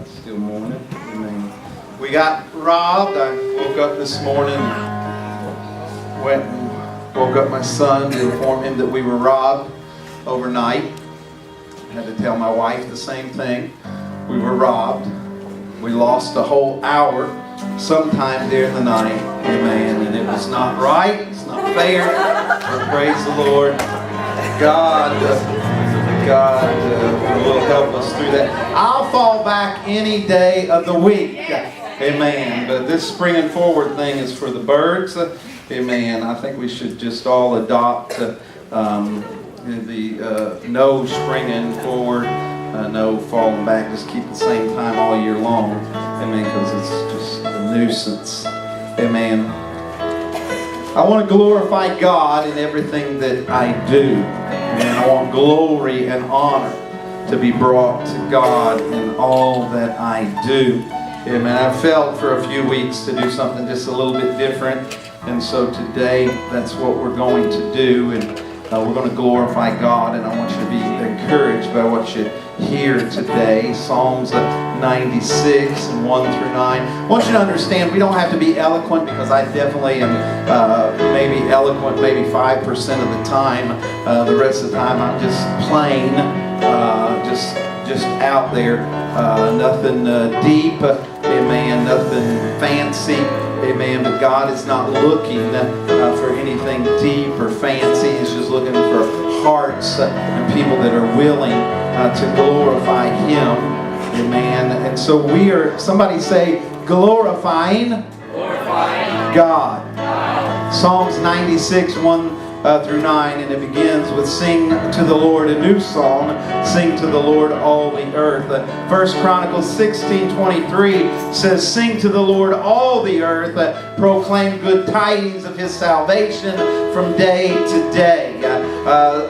Still morning. Amen. We got robbed. I woke up this morning, went and woke up my son to inform him that we were robbed overnight. I had to tell my wife the same thing. We were robbed. We lost a whole hour sometime during the night. Amen. And it was not right. It's not fair. But praise the Lord. God will help us through that. I'll fall back any day of the week. Amen. But this springing forward thing is for the birds. Amen. I think we should just all adopt the no springing forward, no falling back. Just keep the same time all year long. Amen. Because it's just a nuisance. Amen. I want to glorify God in everything that I do. And I want glory and honor to be brought to God in all that I do. Amen. I felt for a few weeks to do something just a little bit different. And so today, that's what we're going to do. And we're going to glorify God. And I want you to be encouraged by what you hear today. Psalms 96 and 1 through 9. I want you to understand, we don't have to be eloquent, because I definitely am maybe eloquent maybe 5% of the time. The rest of the time I'm just plain, just out there. Nothing deep, amen, nothing fancy, amen. But God is not looking for anything deep or fancy. He's just looking for hearts and people that are willing to glorify Him. Amen. And so we are, somebody say, glorifying God. Psalms 96, 1 through 9, and it begins with sing to the Lord a new song, sing to the Lord all the earth. 1 Chronicles 16:23 says, sing to the Lord all the earth, proclaim good tidings of His salvation from day to day.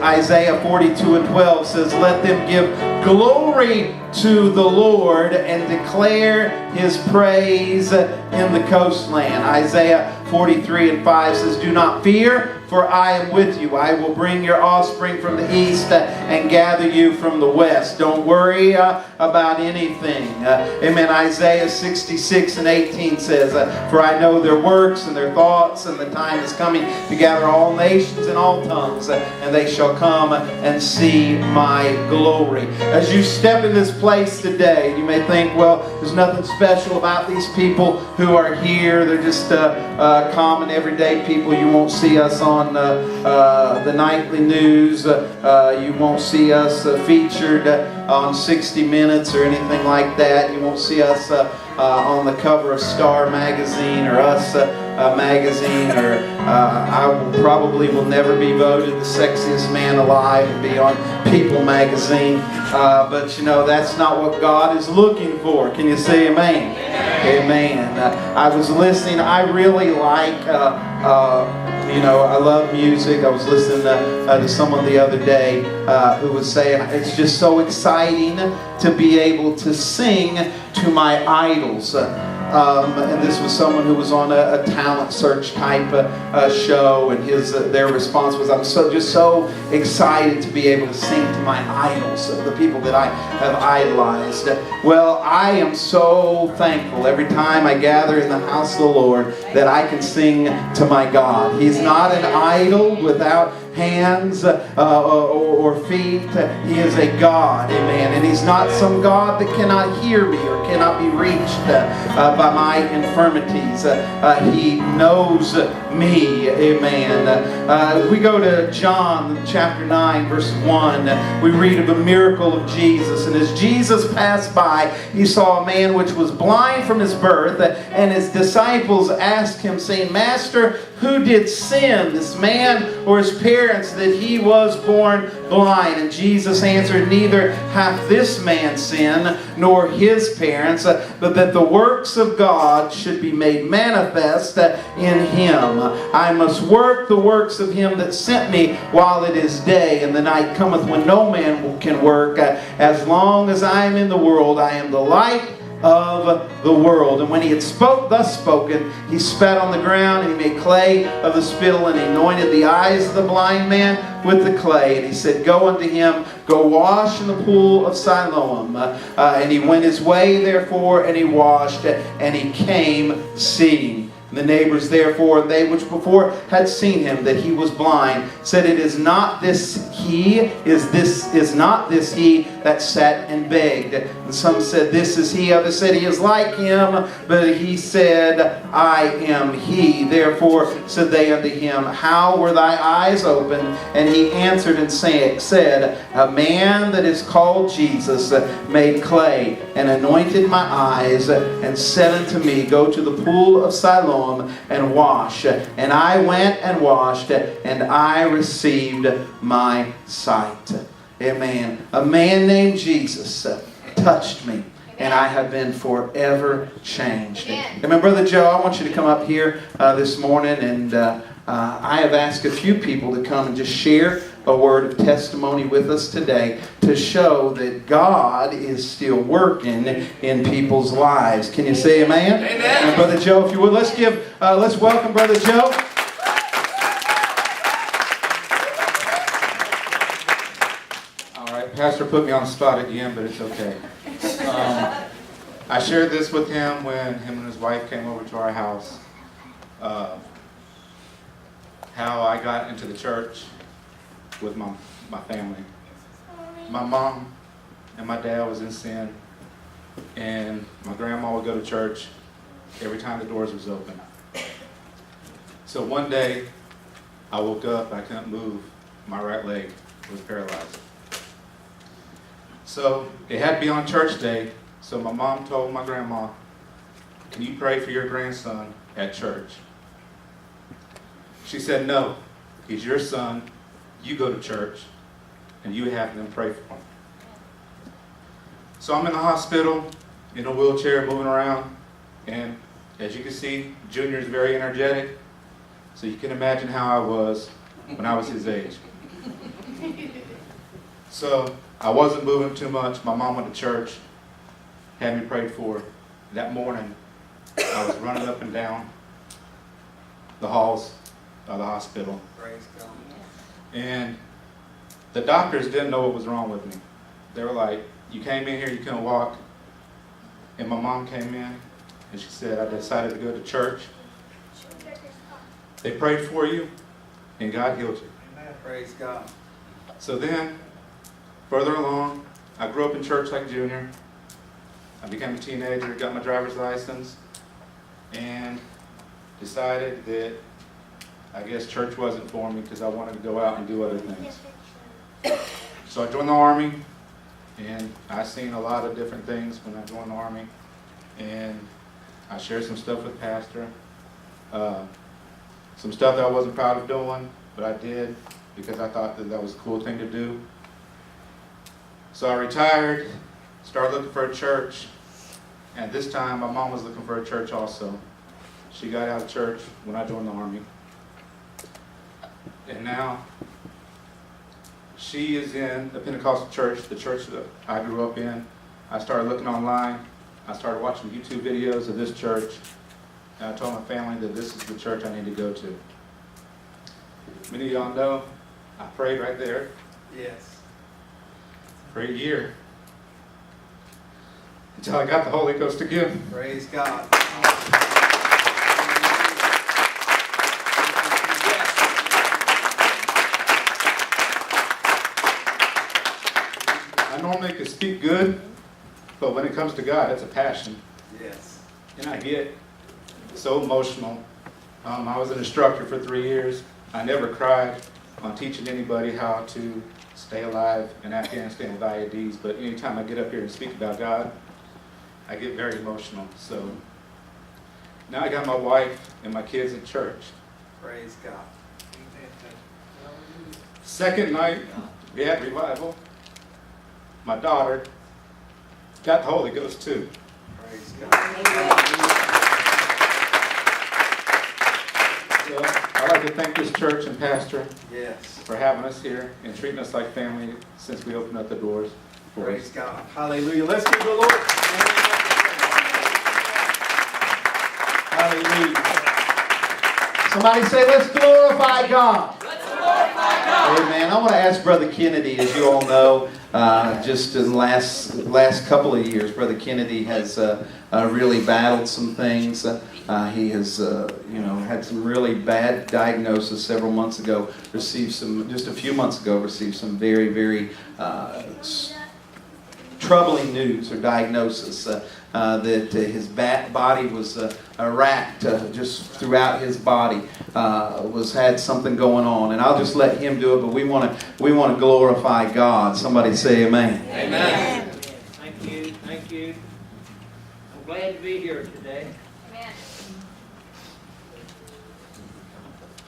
Isaiah 42 and 12 says, let them give glory to the Lord and declare His praise in the coastland. Isaiah 43 and 5 says, do not fear, for I am with you. I will bring your offspring from the east and gather you from the west. Don't worry about anything. Amen. Isaiah 66 and 18 says, for I know their works and their thoughts, and the time is coming to gather all nations and all tongues, and they shall come and see my glory. As you step in this place today, you may think, well, there's nothing special about these people who are here. They're just common, everyday people. You won't see us on the nightly news. You won't see us featured on 60 Minutes or anything like that. You won't see us on the cover of Star magazine or Us magazine, or I probably will never be voted the sexiest man alive and be on People magazine. But you know, that's not what God is looking for. Can you say amen? Amen. I was listening. I really like I love music. I was listening to someone the other day who was saying it's just so exciting to be able to sing to my idols. And this was someone who was on a talent search type show, and their response was, I'm so excited to be able to sing to my idols, the people that I have idolized. Well, I am so thankful every time I gather in the house of the Lord that I can sing to my God. He's not an idol without hands or feet. He is a God, amen. And He's not some God that cannot hear me or cannot be reached by my infirmities. He knows me, amen. We go to John chapter 9 verse 1. We read of a miracle of Jesus. And as Jesus passed by, He saw a man which was blind from his birth, and His disciples asked Him, saying, Master, who did sin, this man or his parents, that he was born blind? And Jesus answered, neither hath this man sinned, nor his parents, but that the works of God should be made manifest in him. I must work the works of Him that sent me while it is day, and the night cometh when no man can work. As long as I am in the world, I am the light of the world. And when He had thus spoken, He spat on the ground, and He made clay of the spittle, and He anointed the eyes of the blind man with the clay. And he said, go unto him, go wash in the pool of Siloam. And he went his way, therefore, and he washed, and he came seeing. And the neighbors, therefore, they which before had seen him, that he was blind, said, it is not this he, is not this he that sat and begged? And some said, this is he. Others said, he is like him. But he said, I am he. Therefore said they unto him, how were thy eyes opened? And he answered and said, a man that is called Jesus made clay and anointed my eyes, and said unto me, go to the pool of Siloam and wash. And I went and washed, and I received my sight. Amen. A man named Jesus touched me, and I have been forever changed. Amen. Brother Joe, I want you to come up here this morning, and I have asked a few people to come and just share a word of testimony with us today to show that God is still working in people's lives. Can you say amen? Amen. And Brother Joe, if you would, let's welcome Brother Joe. All right, Pastor put me on the spot again, but it's okay. I shared this with him when him and his wife came over to our house. How I got into the church with my family. My mom and my dad was in sin, and my grandma would go to church every time the doors was open. So one day, I woke up, I couldn't move, my right leg was paralyzed. So it had to be on church day, so my mom told my grandma, can you pray for your grandson at church? She said, no, he's your son. You go to church, and you have them pray for him. So I'm in the hospital, in a wheelchair, moving around. And as you can see, Junior is very energetic. So you can imagine how I was when I was his age. So I wasn't moving too much. My mom went to church, had me prayed for. That morning, I was running up and down the halls of the hospital. Praise God. And the doctors didn't know what was wrong with me. They were like, you came in here, you couldn't walk. And my mom came in, and she said, I decided to go to church. They prayed for you, and God healed you. Amen. Praise God. So then, further along, I grew up in church like Junior. I became a teenager, got my driver's license, and decided that I guess church wasn't for me because I wanted to go out and do other things. So I joined the Army, and I seen a lot of different things when I joined the Army. And I shared some stuff with Pastor. Some stuff that I wasn't proud of doing, but I did because I thought that was a cool thing to do. So I retired, started looking for a church, and this time my mom was looking for a church also. She got out of church when I joined the Army. And now she is in the Pentecostal church, the church that I grew up in. I started looking online. I started watching YouTube videos of this church. And I told my family that this is the church I need to go to. Many of y'all know I prayed right there Yes. for a year until I got the Holy Ghost again. Praise God. I normally can speak good, but when it comes to God, it's a passion. Yes. And I get so emotional. I was an instructor for 3 years. I never cried on teaching anybody how to stay alive in Afghanistan with IEDs, but anytime I get up here and speak about God, I get very emotional. So now I got my wife and my kids in church. Praise God. Second night, we had revival. My daughter got the Holy Ghost too. Praise God. So I'd like to thank this church and pastor Yes. for having us here and treating us like family since we opened up the doors for Praise us. God. Hallelujah. Let's give the Lord. Hallelujah. Somebody say, let's glorify God. Let's glorify God. Amen. I want to ask Brother Kennedy, as you all know, just in the last couple of years, Brother Kennedy has really battled some things. He has, had some really bad diagnosis several months ago. Just a few months ago, received some very, very troubling news or diagnosis that his body was racked just throughout his body, had something going on. And I'll just let him do it, but we want to glorify God. Somebody say amen. Amen. Thank you. I'm glad to be here today. Amen.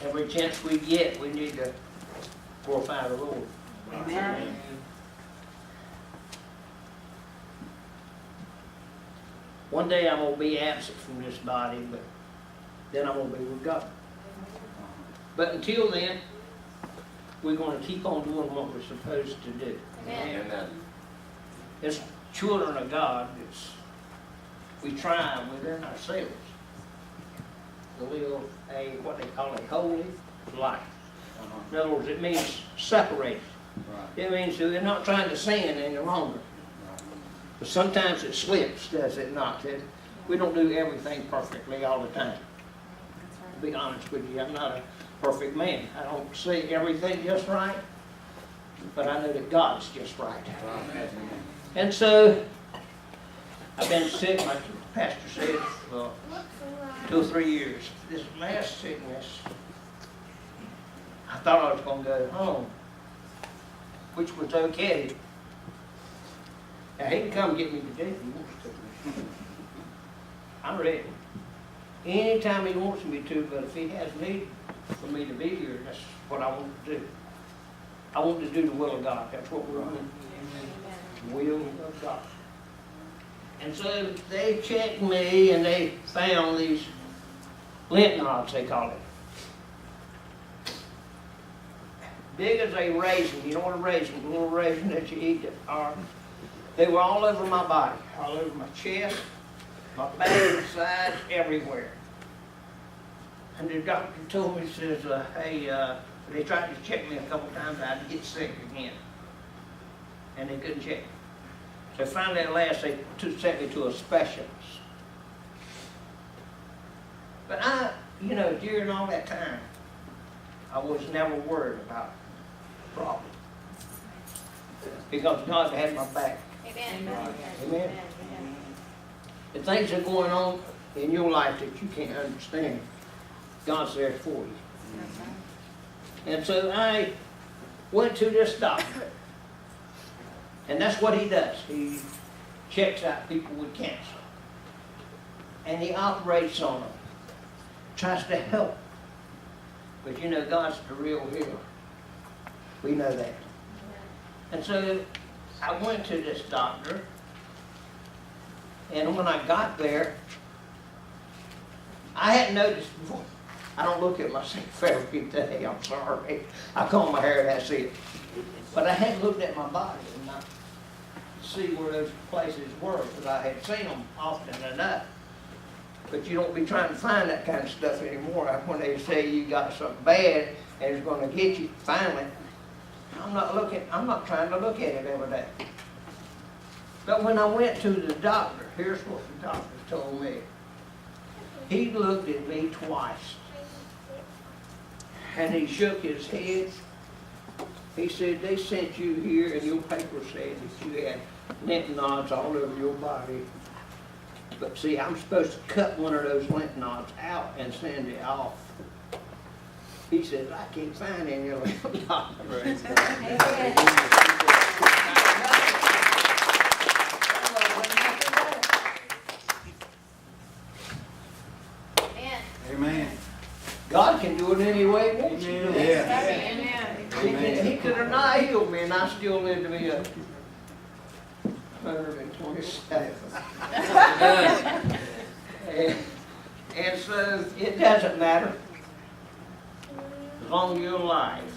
Every chance we get, we need to glorify the Lord. Amen. One day I'm going to be absent from this body, but then I'm going to be with God. But until then, we're going to keep on doing what we're supposed to do. Amen. As children of God, we try within ourselves to live what they call a holy life. In other words, it means separated. It means that we're not trying to sin any longer. But sometimes it slips, does it not? We don't do everything perfectly all the time. To be honest with you, I'm not a perfect man. I don't say everything just right, but I know that God's just right. And so, I've been sick, like the pastor said, for 2 or 3 years. This last sickness, I thought I was going to go home, which was okay. Now, he can come get me today if he wants to. I'm ready. Anytime he wants me to, but if he has need for me to be here, that's what I want to do. I want to do the will of God. That's what we're doing. The will of God. And so they checked me and they found these lymph nodes, they call it. Big as a raisin. You know what a raisin, a little raisin that you eat that are. They were all over my body, all over my chest, my back, sides, everywhere. And the doctor told me, says, hey, they tried to check me a couple times, I'd get sick again. And they couldn't check me. So finally at last they sent me to a specialist. But during all that time, I was never worried about the problem. Because God had my back. Amen. Amen. The things are going on in your life that you can't understand, God's there for you. And so I went to this doctor. And that's what he does. He checks out people with cancer. And he operates on them. Tries to help. But God's the real healer. We know that. And so I went to this doctor, and when I got there, I hadn't noticed before. I don't look at myself every day, I'm sorry. I comb my hair, that's it. But I had looked at my body and I see where those places were, because I had seen them often enough. But you don't be trying to find that kind of stuff anymore. When they say you got something bad and it's going to get you, finally, I'm not trying to look at it every day. But when I went to the doctor, here's what the doctor told me. He looked at me twice. And he shook his head. He said, they sent you here and your paper said that you had lymph nodes all over your body. But see, I'm supposed to cut one of those lymph nodes out and send it off. He said, I can't find any lymph nodes. Amen. God can do it any way he wants to do it. Amen. He could have not healed me and I still lived to be 127. And so it doesn't matter. As long as you're alive,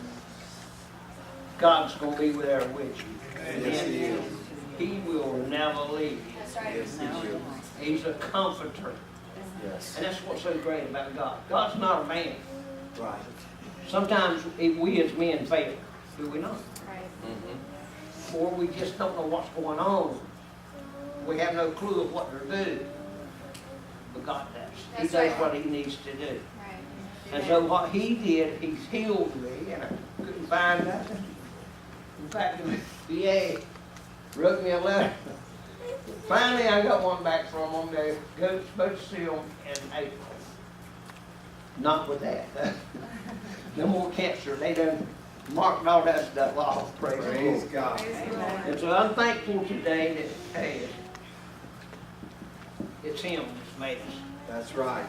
God's going to be there with you. Yes, He is. He will never leave you. That's right. Yes, He will. He's a comforter. Yes. And that's what's so great about God. God's not a man. Right. Sometimes we as men fail. do we not? Right. Or we just don't know what's going on. We have no clue of what to do. But God does. He That's does right. what He needs to do. Right. And so what He did, He's healed me, and I couldn't find nothing. In fact, the VA wrote me a letter. Finally, I got one back from them. They're supposed to see them in April. Not with that. No more cancer. They done marked all that stuff off. Praise the Praise Lord. God. Praise the Lord. And so I'm thankful today that, hey, it's Him that's made us. That's right.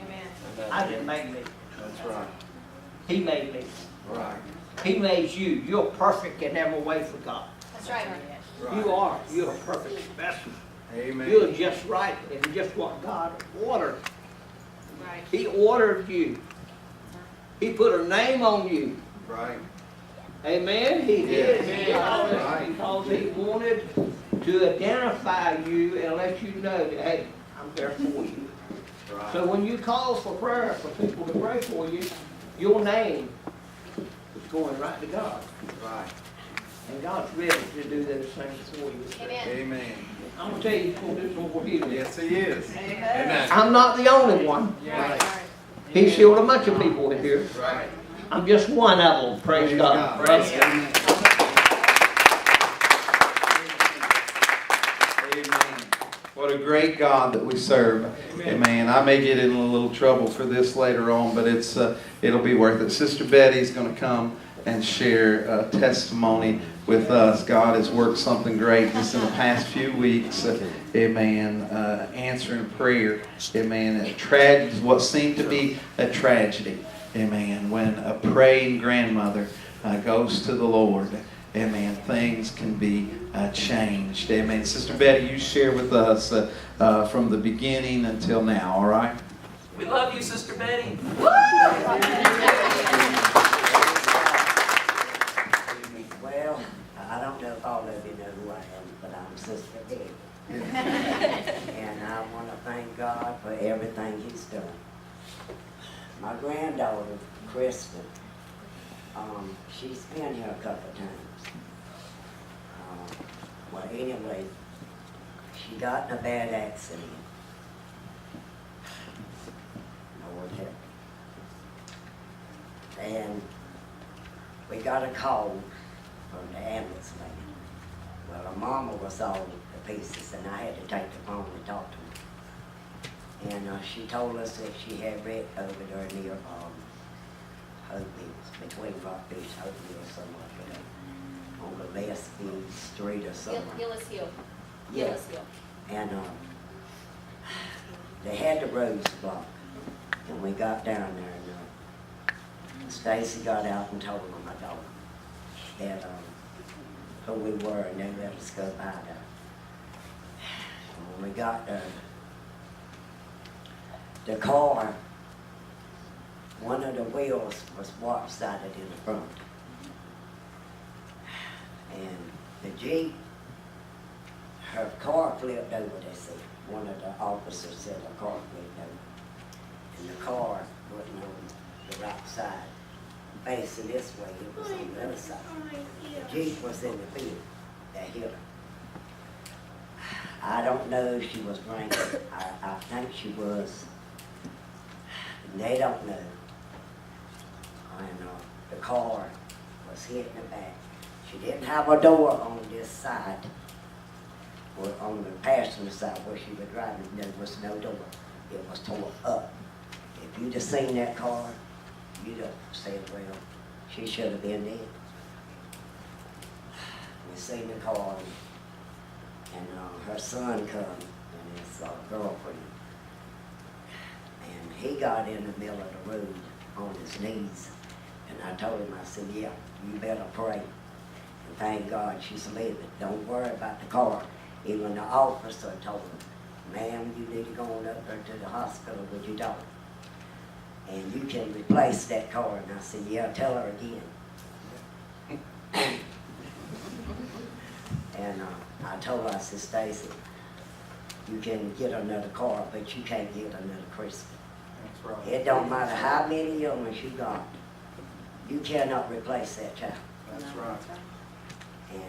Amen. I didn't make me. That's right. He made me. Right. He made you. You're perfect in every way for God. That's right. Right. You are. You're a perfect specimen. Amen. You're just right and just what God ordered. Right. He ordered you. He put a name on you. Right. Amen? He did. Yes. Right. Because He wanted to identify you and let you know that, hey, I'm there for you. Right. So when you call for prayer for people to pray for you, your name is going right to God. Right. And God's ready to do those things for you. Amen. Amen. I'm going to tell you, He's going to do some for you. Yes, He is. Amen. I'm not the only one. Right. He's healed a bunch of people in here. Right. I'm just one of them. Praise God. Praise Praise God. Amen. What a great God that we serve. Amen. I may get in a little trouble for this later on, but it'll be worth it. Sister Betty's going to come and share a testimony with us. God has worked something great just in the past few weeks. Amen. Answering prayer. Amen. What seemed to be a tragedy. Amen. When a praying grandmother goes to the Lord. Amen. Things can be changed. Amen. Sister Betty, you share with us from the beginning until now, all right? We love you, Sister Betty. Well, I don't know if all of you know who I am, but I'm Sister Betty. And I want to thank God for everything He's done. My granddaughter, Kristen, she's been here a couple of times. Well, anyway, she got in a bad accident. Lord help her. And we got a call from the ambulance lady. Well, her mama was all to pieces, and I had to take the phone and talk to her. And she told us that she had wrecked over there near Hope Mills, between Rockfish, Hope Mills, something like that, on the Leslie Street or something. Gillis Hill. Yeah. Gillis Hill. And they had the roads blocked, and we got down there, and Stacy got out and told my daughter that who we were, and they let us go by there. And when we got there, the car, one of the wheels was warp-sided in the front, and the Jeep, her car flipped over, they said. One of the officers said her car flipped over. And the car wasn't on the right side, facing this way, it was on the other side. The Jeep was in the field that hit her. I don't know if she was drinking. I think she was. They don't know. And the car was hit in the back. She didn't have a door on this side. Or on the passenger side where she was driving, there was no door. It was tore up. If you'd have seen that car, you'd have said, well, she should have been dead. We seen the car, and her son come, and his girlfriend. And he got in the middle of the road on his knees. And I told him, I said, yeah, you better pray. And thank God she's living. Don't worry about the car. Even the officer told him, ma'am, you need to go on up there to the hospital with your daughter. And you can replace that car. And I said, yeah, tell her again. And I told her, I said, Stacy, you can get another car, but you can't get another Christmas. That's right. It don't matter how many illnesses you got. You cannot replace that child. That's right. And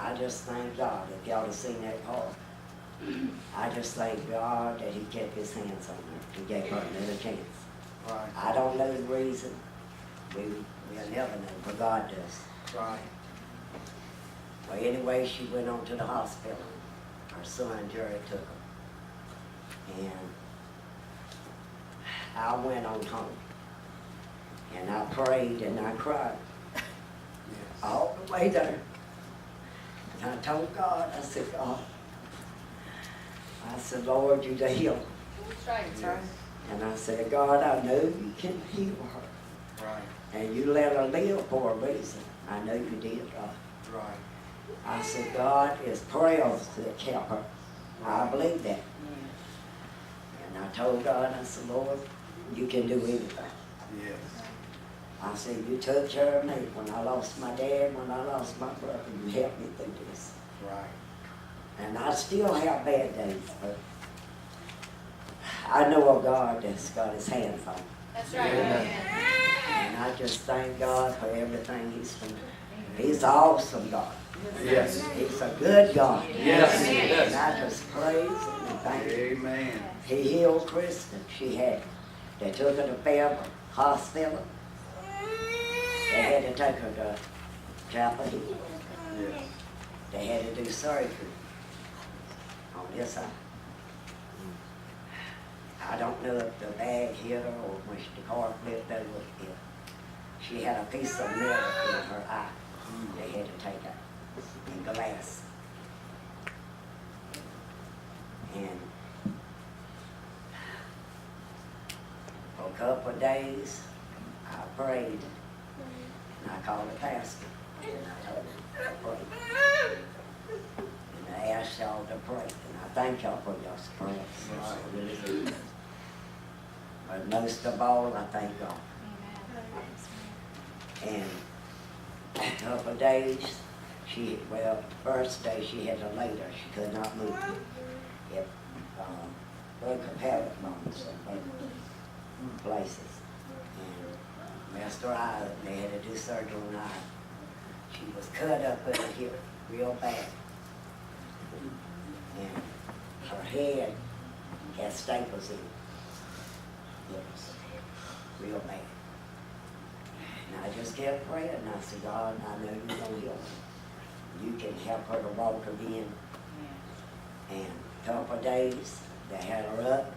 I just thank God, if y'all have seen that part, I just thank God that he kept his hands on her. He gave her another chance. Right. I don't know the reason. We'll never know, but God does. Right. Well, anyway, she went on to the hospital. Her son, Jerry, took her. And I went on home. And I prayed and I cried Yes. all the way there. And I told God, I said, God, I said, Lord, you the healer. That's right. That's right. And I said, God, I know you can heal her. Right. And you let her live for a reason. I know you did, God. Right. I said, God, it's prayers that kept her. I believe that. And I told God, I said, Lord, you can do anything. Yes. I said, you took care of me when I lost my dad, when I lost my brother. You helped me through this. Right. And I still have bad days, but I know a God that's got his hands on me. That's right. Amen. And I just thank God for everything he's done. He's an awesome God. Yes. He's a good God. Yes. And Yes. I just praise him and thank him. Amen. He healed Kristen. They took her to Fairburn Hospital. They had to take her to Chapel Hill. Yes. They had to do surgery on this side. I don't know if the bag hit her or when the car flipped over it. She had a piece of metal in her eye. They had to take out in glass. And for a couple of days, I prayed. And I called the pastor. And I told him to pray. And I asked y'all to pray. And I thank y'all for y'all's prayers. I really do. But most of all, I thank God. And a couple of days, first day she had to lay there. She could not move. It broke her pelvic bones in both places. And messed her eye up. They had to do surgery on her eye. She was cut up in her hip real bad. And her head had staples in it. It was real bad. And I just kept praying, and I said, God, I know you're going to heal her. You can help her to walk again. And a couple of days, they had her up.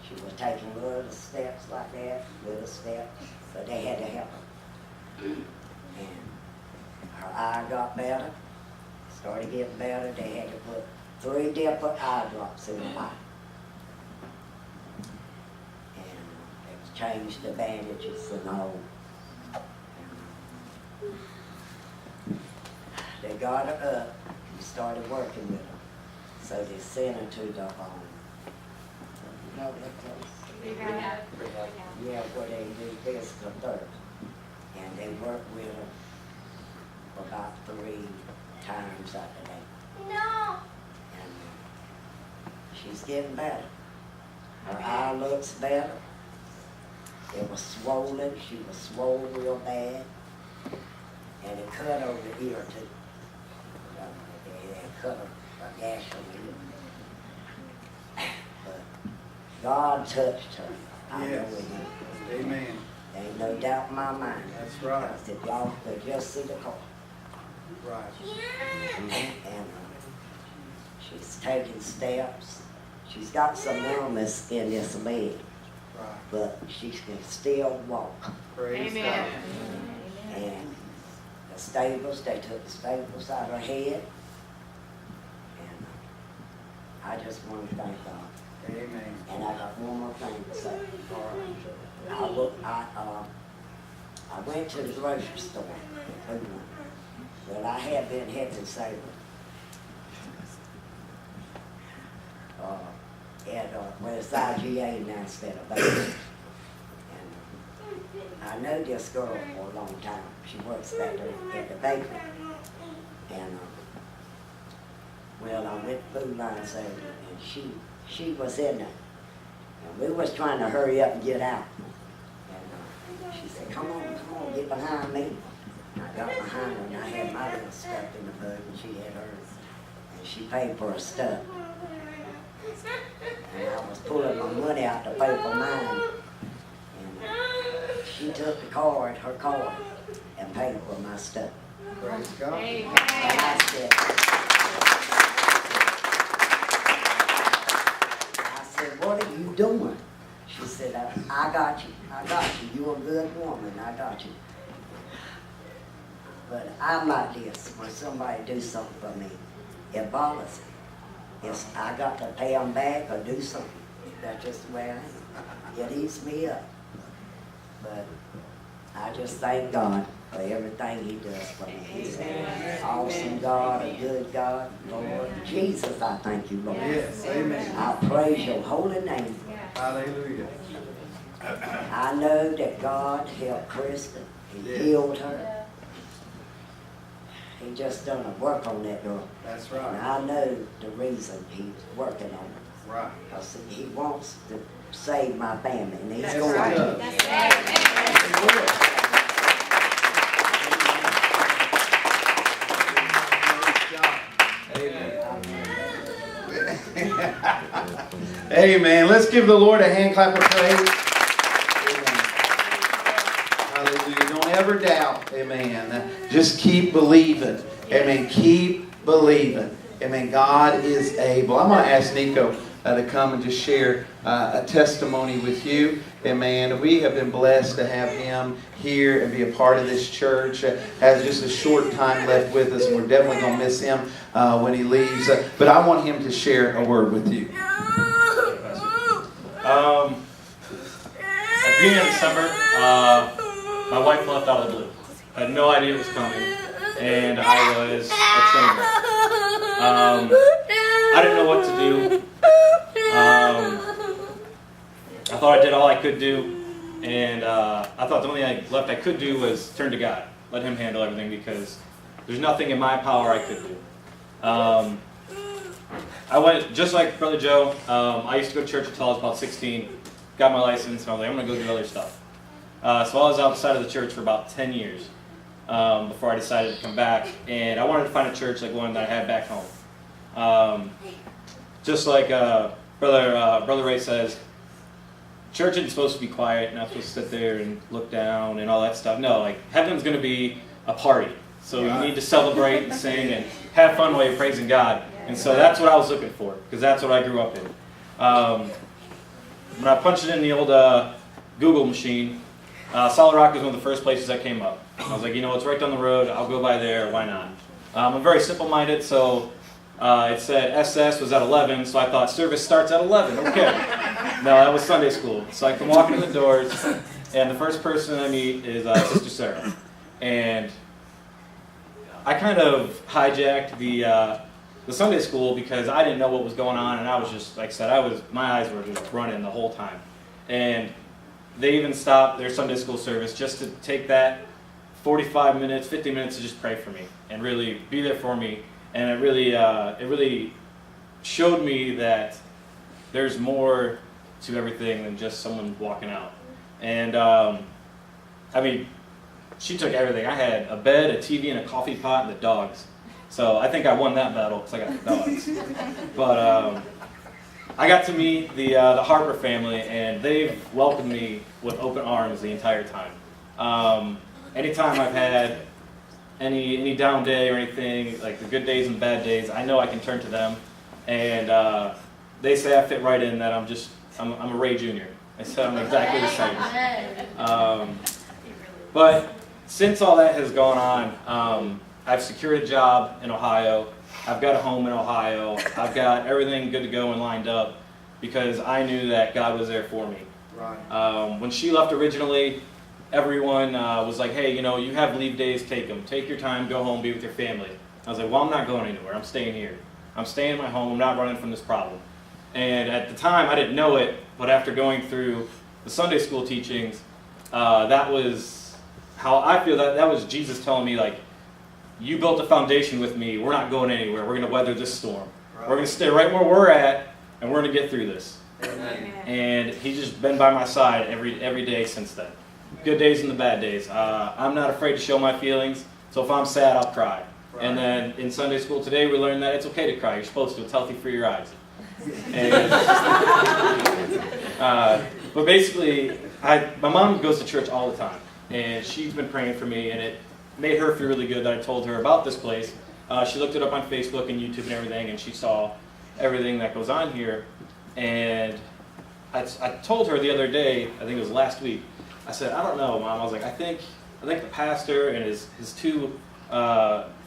She was taking little steps like that, little steps, but they had to help her. And her eye got better, started getting better. They had to put 3 different eye drops in her eye. And they changed the bandages and all. They got her up and started working with her. So they sent her to the you know that place? Yeah, where they do physical therapy. And they work with her for about 3 times out the day. No. And she's getting better. Her eye looks better. It was swollen. She was swollen real bad. And it cut over the ear too. They cut a gash on the ear. But God touched her. I know Yes. it did. Amen. There ain't no doubt in my mind. That's right. I said, y'all could just see the car. Right. And she's taking steps. She's got some illness in this leg, Right. but she can still walk. Praise Amen. And the staples, they took the staples out of her head. And I just want to thank God. God. Amen. And I got one more thing to say. All right. I went to the grocery store. Well, I had been heading saver. Well, it's IGA now instead of bakery. And I know this girl for a long time. She works back there at the bakery. And well, I went food line saver, and she was in there. And we was trying to hurry up and get out. And She said, come on, get behind me. And I got behind her and I had my little stuff in the bug and she had hers. And she paid for her stuff. And I was pulling my money out to pay for mine. And she took the card, her card, and paid for my stuff. Praise God. And I said, what are you doing? She said, I got you. You're a good woman. I got you. But I'm like this. When somebody do something for me, it bothers me. It's, I got to pay them back or do something. That's just the way I am. It eats me up. But I just thank God for everything He does for me. He's an awesome God, a good God. Lord Jesus, I thank you, Lord. Yes, amen. I praise your holy name. Hallelujah. I know that God helped Kristen. He healed her. He just done a work on that girl. That's And right. I know the reason He's working on it. Right. Because He wants to save my family. And He's Yes, going He to. does. Amen. Let's give the Lord a hand clap of praise. Hallelujah. Don't ever doubt. Amen. Just keep believing. Amen. Keep believing. Amen. God is able. I'm going to ask Nico to come and just share a testimony with you. Amen. We have been blessed to have him here and be a part of this church. Has just a short time left with us, and we're definitely going to miss him when he leaves. But I want him to share a word with you. At the beginning of December, my wife left out of the blue. I had no idea it was coming, and I was a train wreck. I didn't know what to do. I thought I did all I could do, and I thought the only thing left I could do was turn to God, let Him handle everything, because there's nothing in my power I could do. I went, just like Brother Joe, I used to go to church until I was about 16, got my license, and I was like, I'm going to go do other stuff. So I was outside of the church for about 10 years before I decided to come back, and I wanted to find a church like one that I had back home. Just like Brother Ray says, church isn't supposed to be quiet, not supposed to sit there and look down and all that stuff. No, like heaven's going to be a party. So you need to celebrate and sing and have fun while you're praising God. And so that's what I was looking for, because that's what I grew up in. When I punched it in the old Google machine, Solid Rock was one of the first places that came up. I was like, it's right down the road. I'll go by there. Why not? I'm very simple-minded, so it said SS was at 11, so I thought service starts at 11. Okay. No, that was Sunday school. So I come walking in the doors, and the first person I meet is Sister Sarah. And I kind of hijacked the Sunday school because I didn't know what was going on, and I was just, like I said, my eyes were just running the whole time. And they even stopped their Sunday school service just to take that 45 minutes, 50 minutes to just pray for me and really be there for me. And it really showed me that there's more to everything than just someone walking out. And she took everything. I had a bed, a TV, and a coffee pot, and the dogs. So I think I won that battle because I got the dogs. But I got to meet the Harper family, and they've welcomed me with open arms the entire time. Anytime I've had any down day or anything, like the good days and the bad days, I know I can turn to them. And they say I fit right in, that I'm a Ray Jr. I said I'm exactly the same. But since all that has gone on, I've secured a job in Ohio. I've got a home in Ohio. I've got everything good to go and lined up because I knew that God was there for me. Right. When she left originally, everyone was like, hey, you have leave days, take them. Take your time, go home, be with your family. I was like, well, I'm not going anywhere. I'm staying here. I'm staying in my home. I'm not running from this problem. And at the time, I didn't know it, but after going through the Sunday school teachings, that was how I feel that was Jesus telling me, like, you built a foundation with me. We're not going anywhere. We're going to weather this storm. Right. We're going to stay right where we're at, and we're going to get through this. Amen. And He's just been by my side every day since then. good days and the bad days. I'm not afraid to show my feelings, so if I'm sad, I'll cry. And then in Sunday school today, we learned that it's okay to cry. You're supposed to. It's healthy for your eyes. And, but basically, my mom goes to church all the time, and she's been praying for me, and it made her feel really good that I told her about this place. She looked it up on Facebook and YouTube and everything, and she saw everything that goes on here. And I told her the other day, I think it was last week, I said, I don't know, Mom. I was like, I think the pastor and his two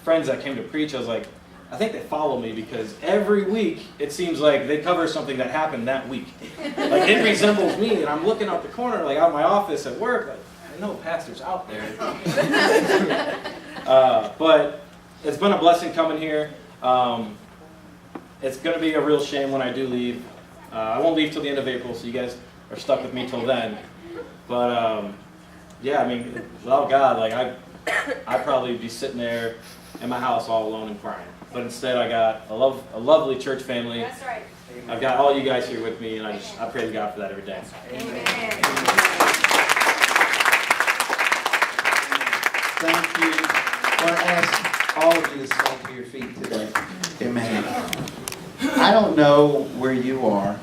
friends that came to preach, I was like, I think they follow me because every week it seems like they cover something that happened that week. Like it resembles me, and I'm looking out the corner, like out of my office at work, like, I know pastor's out there. But it's been a blessing coming here. It's going to be a real shame when I do leave. I won't leave till the end of April, so you guys are stuck with me till then. But yeah, I mean, without God, like I'd probably be sitting there in my house all alone and crying. But instead, I got a lovely church family. That's right. I've got all you guys here with me, and I praise God for that every day. Amen. Thank you. I want to ask all of you to stand to your feet today. Amen. I don't know where you are.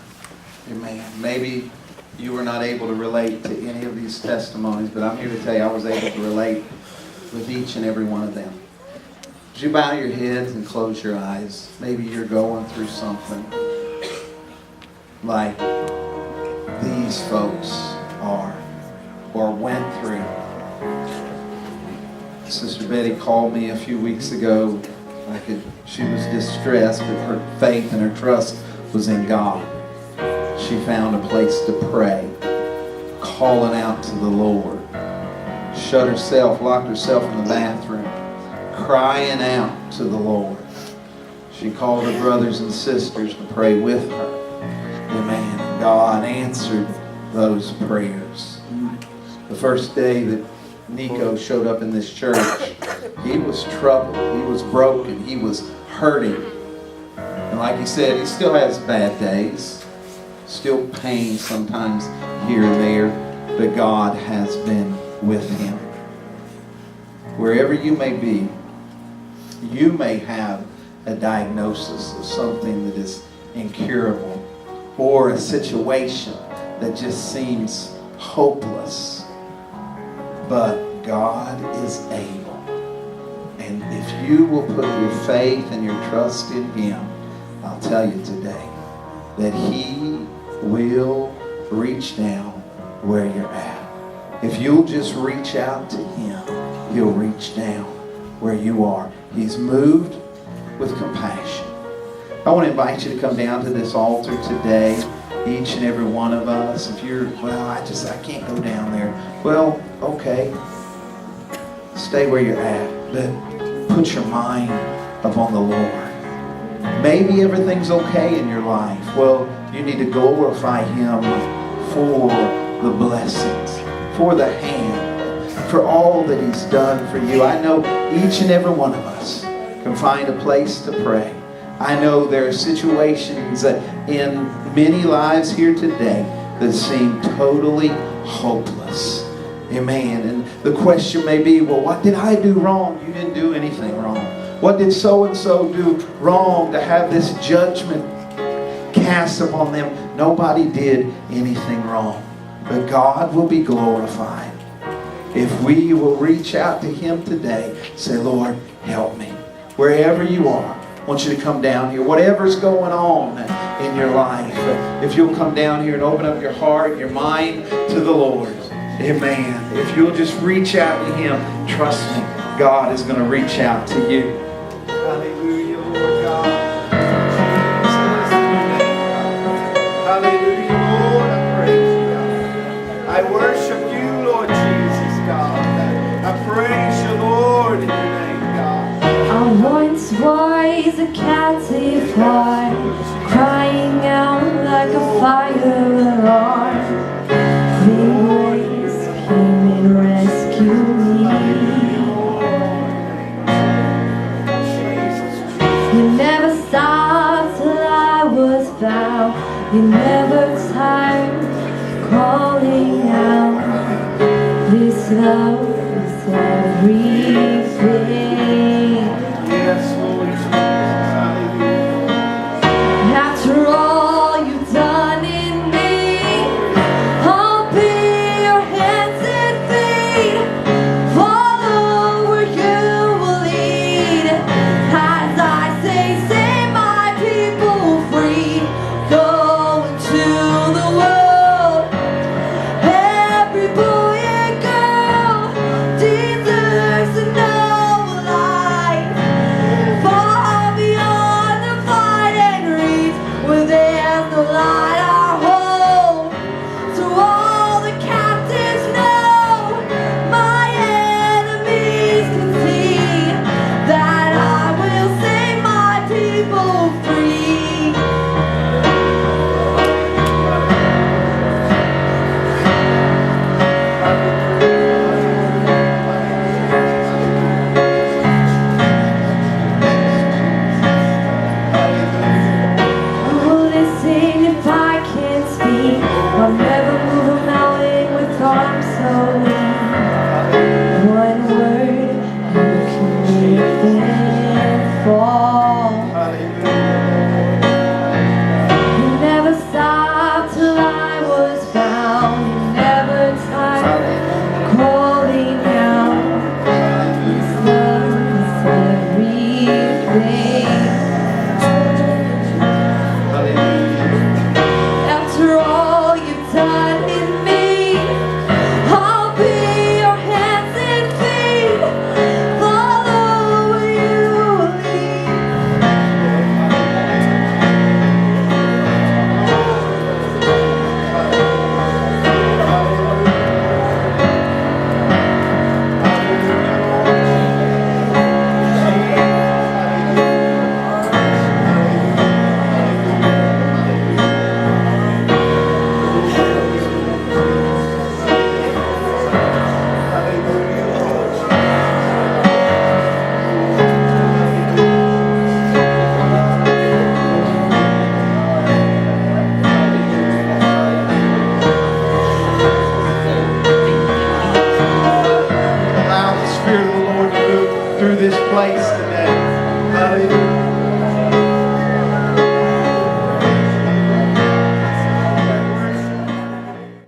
Amen. Maybe you were not able to relate to any of these testimonies, but I'm here to tell you I was able to relate with each and every one of them. Would you bow your heads and close your eyes? Maybe you're going through something like these folks are or went through. Sister Betty called me a few weeks ago. She was distressed, but her faith and her trust was in God. She found a place to pray, calling out to the Lord. Locked herself in the bathroom, crying out to the Lord. She called her brothers and sisters to pray with her. Amen. God answered those prayers. The first day that Nico showed up in this church, he was troubled, he was broken, he was hurting. And like he said, he still has bad days, still pain sometimes here and there, but God has been with him. Wherever you may be, you may have a diagnosis of something that is incurable or a situation that just seems hopeless. But God is able. And if you will put your faith and your trust in him, I'll tell you today that he will reach down where you're at. If you'll just reach out to him, he'll reach down where you are. He's moved with compassion. I want to invite you to come down to this altar today, each and every one of us. If you're, I can't go down there. Well, okay. Stay where you're at, but put your mind upon the Lord. Maybe everything's okay in your life. Well, you need to glorify him for the blessings, for the hand, for all that he's done for you. I know each and every one of us can find a place to pray. I know there are situations in many lives here today that seem totally hopeless. Amen. And the question may be, well, what did I do wrong? You didn't do anything wrong. What did so-and-so do wrong to have this judgment cast upon them? Nobody did anything wrong. But God will be glorified if we will reach out to him today. Say, Lord, help me. Wherever you are, I want you to come down here. Whatever's going on in your life, if you'll come down here and open up your heart, your mind to the Lord. Amen. If you'll just reach out to him, trust me, God is going to reach out to you. Hallelujah, Lord God. Hallelujah, Lord. I praise you, God. I worship you, Lord Jesus, God. I praise you, Lord, in your name, God. I once was a captive heart, crying out like a fire alarm. Voice came and rescued me. You never stopped till I was found. You never tired calling out. The love is everything. Yes, Lord Jesus. Hallelujah. After all you've done in me, I'll be your hands and feet. Follow where you will lead. As I say, set my people free. Go into the world. Every boy and girl deserves to know a life far beyond the fight and reach, where there's no light or hope. So all the captives know, my enemies can see, that I will set my people free. Oh, listen, if I can't speak, I'll never move a mountain with arms so weak. One word, you can make them fall. You never stopped till I was found. You never tired calling out. This love is everything. After all you've done in me, I'll be your hands and feet. Follow where you lead. Allow the Spirit of the Lord to move through this place today. Hallelujah.